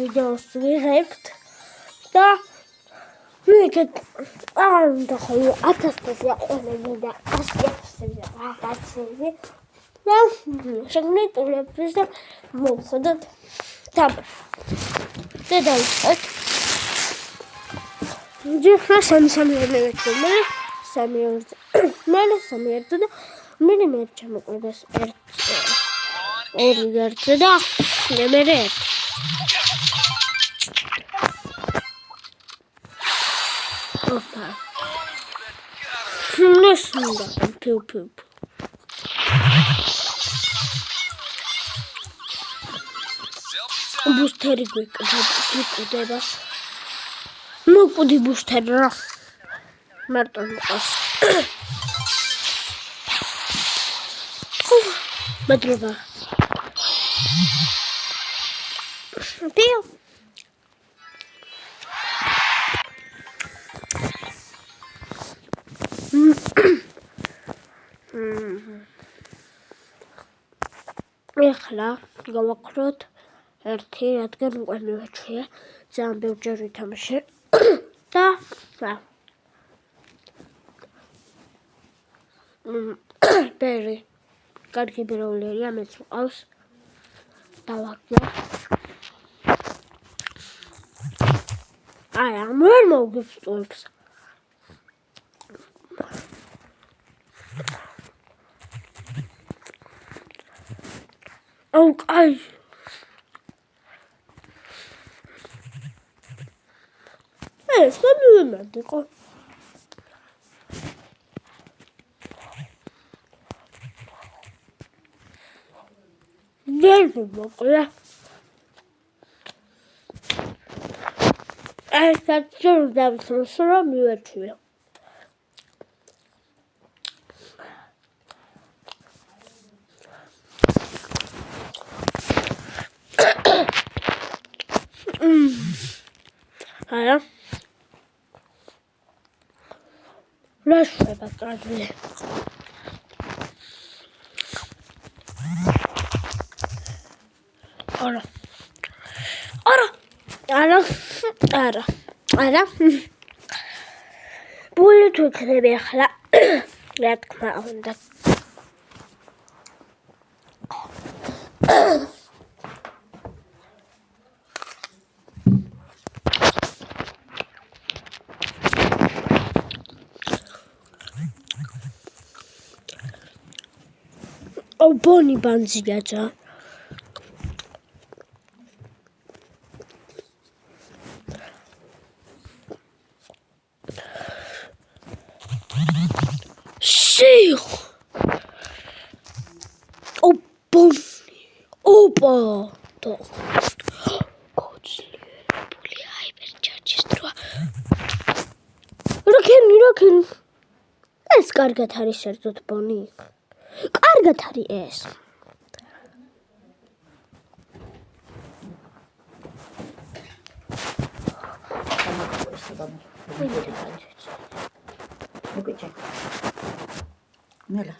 ვიდეოს ვიღებთ და მეკეთ და ხოლმე 1000-ზე აყოლები და 100-ზე რაღაცები და შეგნიტულებს და მოვხდეთ და დავიწყეთ ჯიხა სამი ერთზე და მე ჩამოყვეს ორი ერთზე და მე ერთ ოპა ნესმინდა პიუ ბუსტერი გვიკვდება მოკვდი ბუსტერი რა მარტო მიყავს ბედრობა პიუ ეხლა გავაკროთ ერთი რადგან უკვე მივაჩვია ძალიან ბევრჯერ ვითამაშე და ბერი კარგი ბეროვლერია მეც მყავს დავაგდო არა ვერ მოვგიფტოებს აუ კაი ეს მომენტიკო ვერ მოკლა ეს დაწყოს რომ მივაჩვია არა რაშება კადრი არა ბული თუ იქნება ახლა რა თქმა უნდა ბონი ბანძიაძა შიხ ბონი ოპა და კოჩლებული ჰაიპერჩარჯის დრო რაკენ ეს კარგად არის ერთად ბონი კარგად არის ეს მელა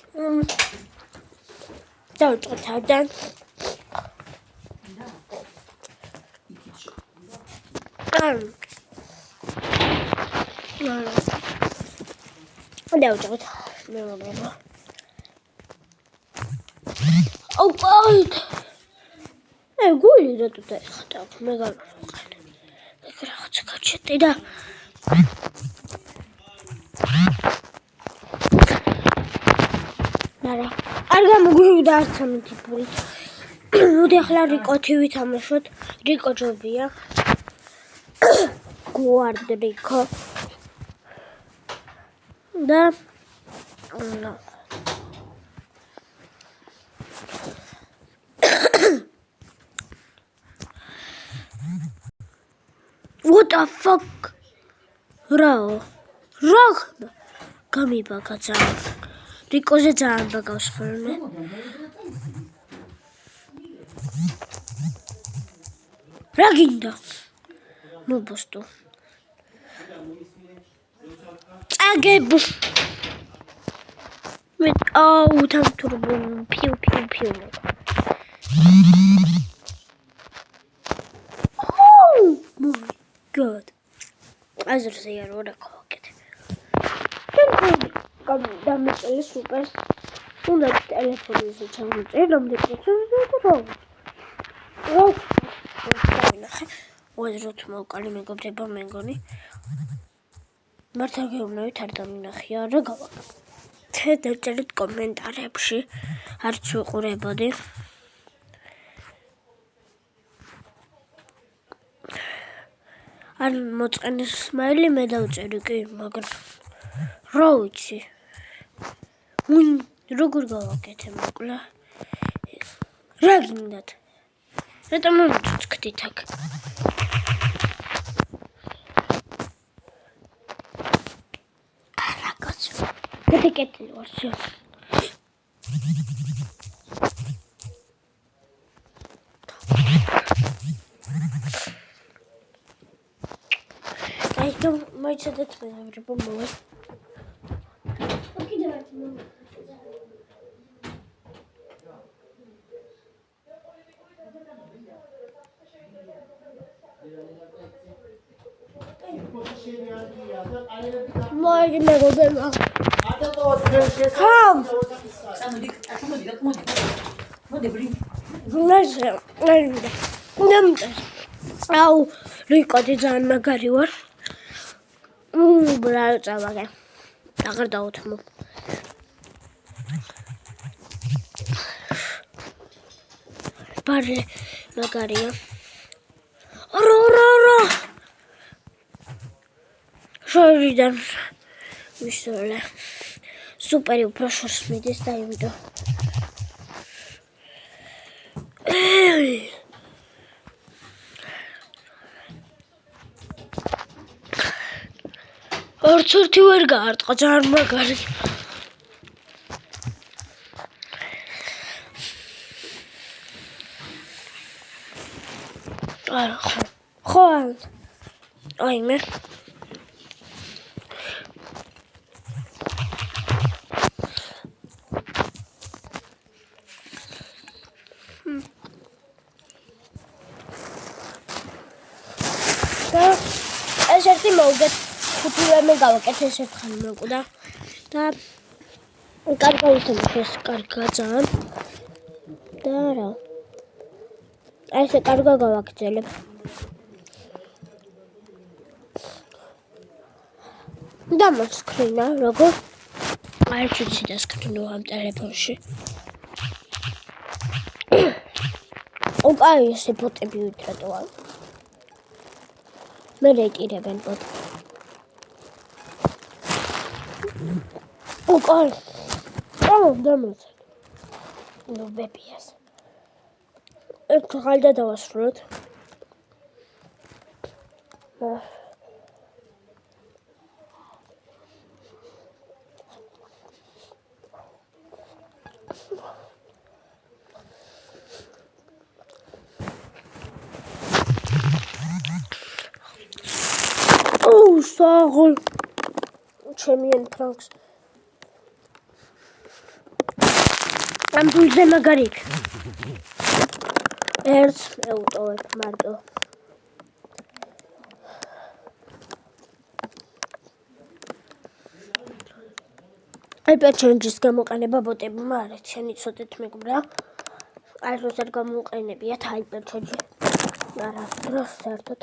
დავჭოთავდან დავჭოთ მე მომელა აუ კაი გული რა თუ დაიხატა მე გავიყენე ეგ რაღაც გაჩეტი და არა არ გამოგვივიდა არც ამი ტიპური მოდი ახლა რიკოთი ვითამაშოთ რიკო ჯობია გუარდ რიკო და what the fuck რა გამიბაგა ძალიან რიკოზე ძალიან ბაგავს ხოლმე რა გინდა მობოსტო წაგებ მე აუ თან თურბო პიუ Good. აზრზე არ ვარ გავაკეთე. დამეწელი სუპერს. უნდა ტელეფონზე ჩამოწერე, რამდენი პროცენტია და რა. დავინახე. უაზროთ მოვკალი მეგობრებო მე მგონი. მართლა გეუბნებით არ დამინახია რა გავაკეთე. დაწერეთ კომენტარებში. არც ვიყურებოდი. ან მოწყენის სმაილი მე დავწერი კი, მაგრამ რა ვიცი. როგორ გავაკეთე მოკლა? რა გინდათ? რატომ მომწუწკდით აქ? არა კაცო. გადაკეტილი ვარ შე. მოიცადეთ მეგობრებო მოვა. კიდევ ერთი მოვა. მოიგი მეგობრებო. ხომ? აუ, რიკოდი ძალიან მაგარი ვარ. ბრალ წავაგე. აღარ დავუთმო. ბარე მაგარია. რა. შორიდან ვისწავლე. სუპერი უფრო შორს მიდის და იმიტომ. არც ერთი ვერ გაარტყა, ძალიან მაგარი. არა, ხო. აი მე. და ეს ერთი მოვგეთ. ხუთივე მე გავაკეთე ეს ერთხელ მოკვდა და კარგა უთამაშე ეს კარგა ძალიან და რა აი ეს კარგა გავაგრძელებ და მოსკრინა როგორ არ ვიცი და სკრინო ამ ტელეფონში უკაი ესე ბოტები ვიტრატოვან მე რეიტირებენ ბოტები უკაი დამოც ნუ ბებიას ერთ ხალდა დავასრულოთ საღოლ ჩემიან ფრანკს ამ ბულზე მაგარი ერთს მეუტოვებ მარტო აი პერჩენჯის გამოყენება ბოტებმა არ ეციანი ცოტეთ მეგობრა აი როს არ გამოყენებიათ აი პერჩენჯი არა დროს საერთოდ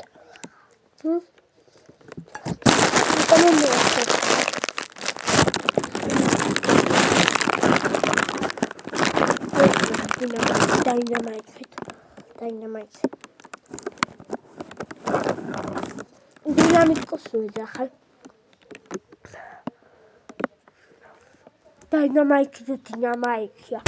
Dynamite. Dynamite kosuyor ახალ. Dynamite და Dynamite-ია.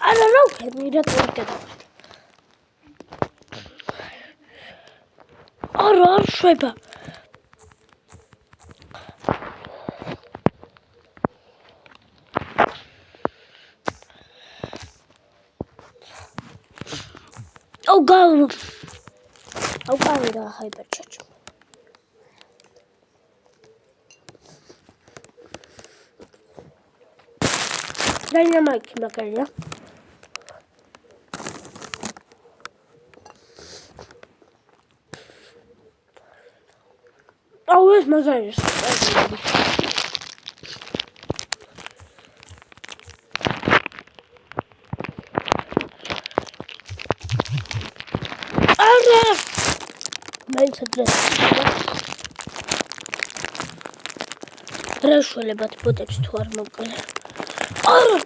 არა რა ვქები რა წავიდა. არა შვება. Oh god, da hypercharge. Dynamite მაგარია. აუ ეს მაგარია. არა! მაინც ადრეს. რაშველებად ბოტებს თუ არ მოკლა. არა!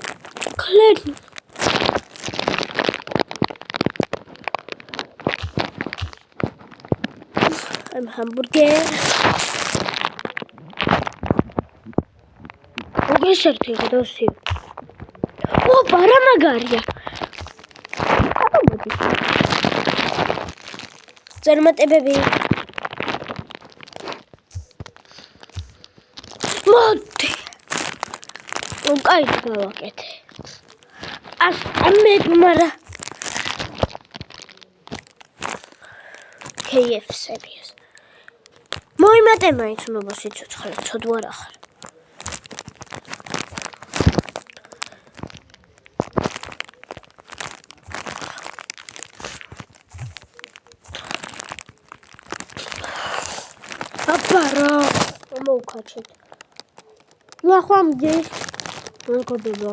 კლერი. I'm hamburger. გესერთი გადავსი. ოპა, რა მაგარია. წარმატებები. მოდი. კაი გავაკეთე. მარა KFC-ს. მოიმატე მაინც უნდა სიცოცხლე, ცოდვა არ ახარ. აბარა, მოვქაჩეთ. ნახვამდი. მოგოდება.